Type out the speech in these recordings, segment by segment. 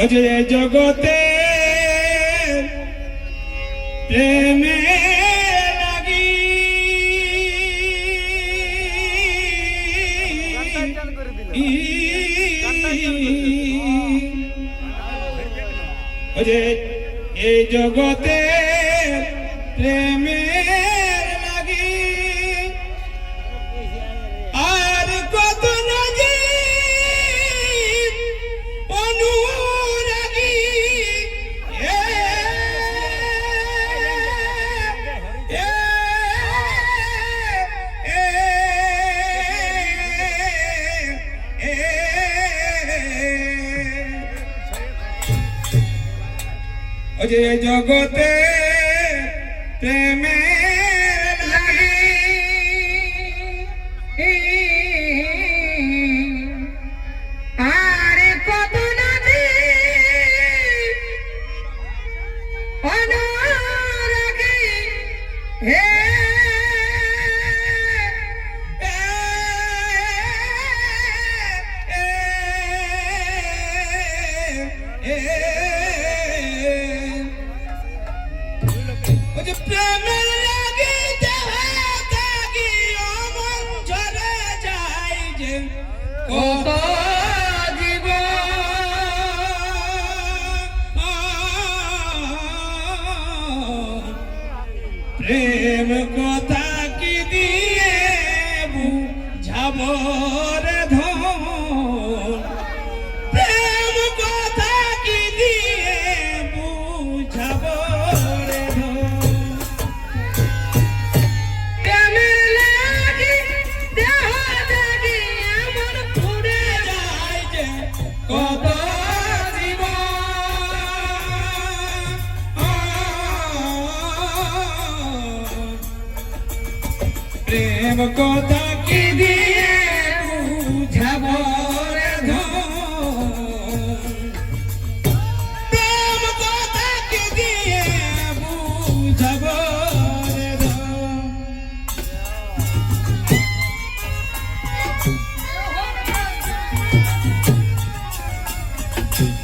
যে জগতে প্রেমে লাগি যে এই জগতে প্রেমে লাগি আর কত না যে অনুরাগী যে জগতে প্রেমে লাগি আর কত না যে অনুরাগী হে প্রেমের লাগি থাকি অমন ঝরে যায় যে কত প্রেম কথা কি দিয়ে বুঝাব রে ধন প্রেম কথা কি দিয়ে বুঝাব রে ধন প্রেমের লাগি দেহ লাগি এমন পুড়ে যায় যে কত প্রেম কথা কি দিয়ে বুঝাব রে ধন প্রেম কথা কি দিয়ে বুঝাব রে ধন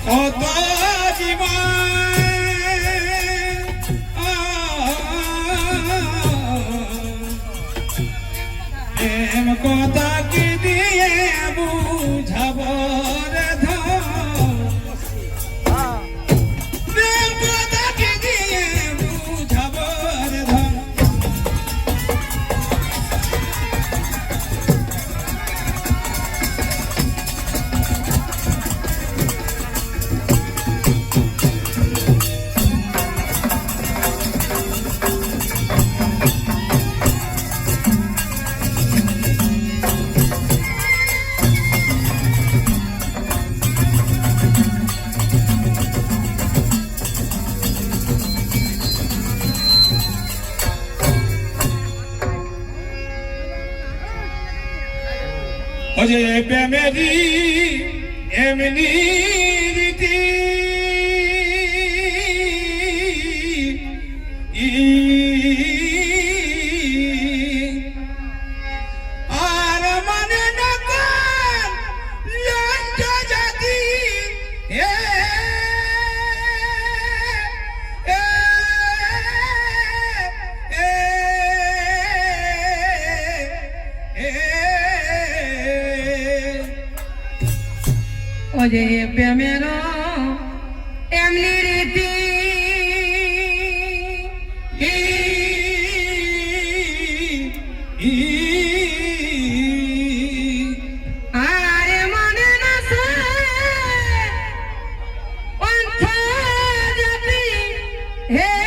কত জীবন প্রেম কথা কি দিয়ে বুঝাব রে ধন প্রেম কথা কি দিয়ে বুঝাব রে ধন যে প্রেমেরই এমনি রীতি আর মানে না কোন লজ্জ জাতি যে প্রেমের এমনি রীতি আর মনে না অন্থ জাতি হে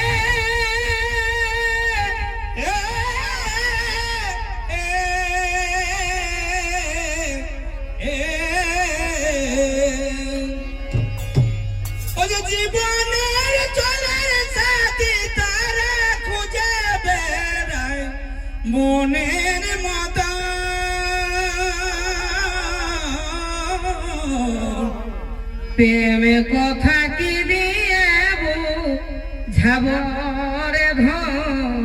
জীবনের চলার সাথী তারা খুঁজে বেড়ায় মনের মতো প্রেমে কথা কি দিয়ে বুঝাব রে ধন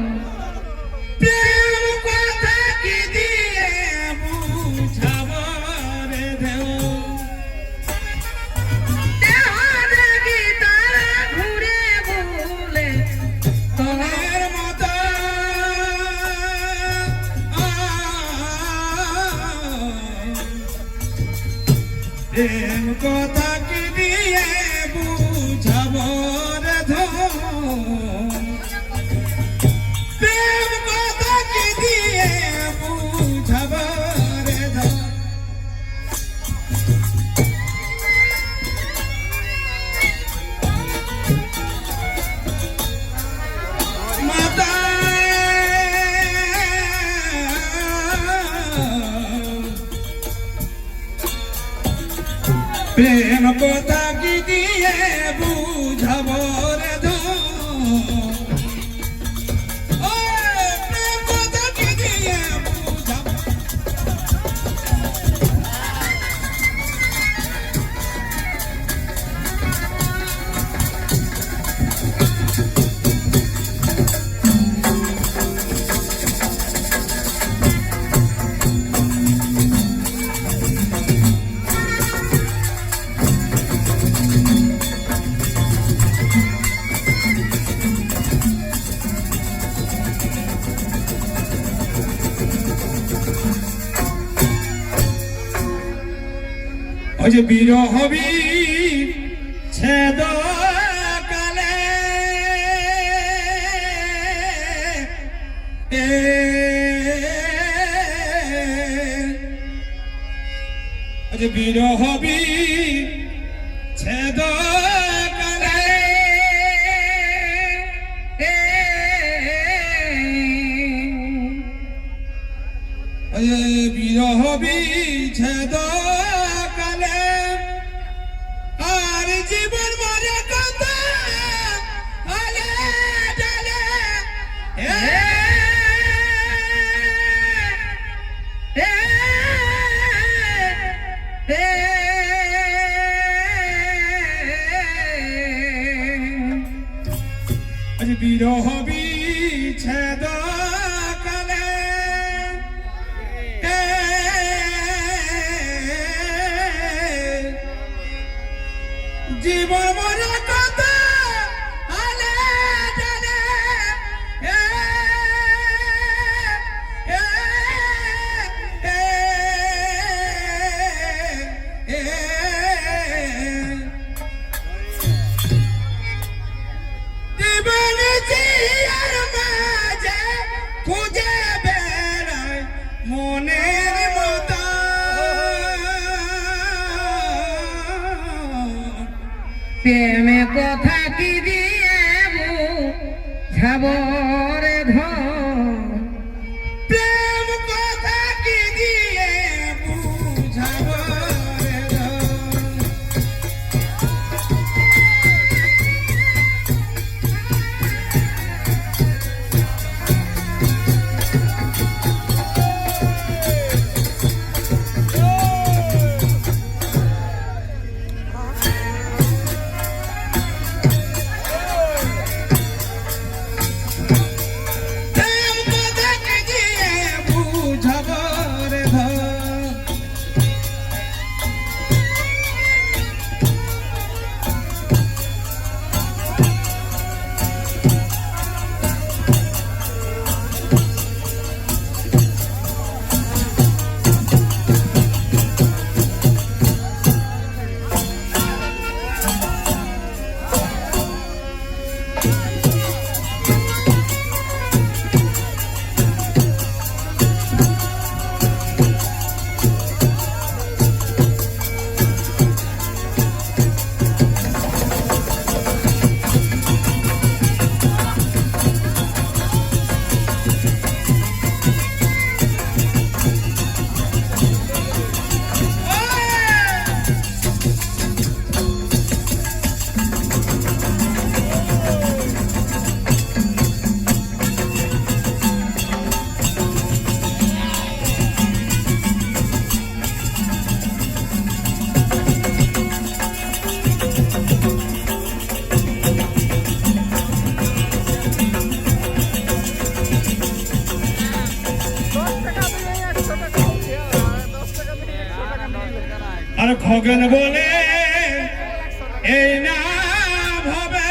প্রেম কথা কি দিয়ে বুঝাব রে ধন ওই যে বিরহবি ছেদ কালে ওই যে বিরহবি ছেদ কালে ওই যে বিরহবি ছেদ কালে আর জীবন মরে কথা আলে ডালে আজ বিরহ বিচ্ছেদ কালে জীবন মরে কথা আলে ডালে খুঁজে বেড়ায় মনের মতো প্রেমে কথা কি দিয়ে বুঝাবরে ধন প্রেম কথা কি দিয়ে বুঝাবো রে ধন। প্রেম কথা কি দিয়ে বুঝাবো রে ধন। আর খগেন বলে এই না ভাবে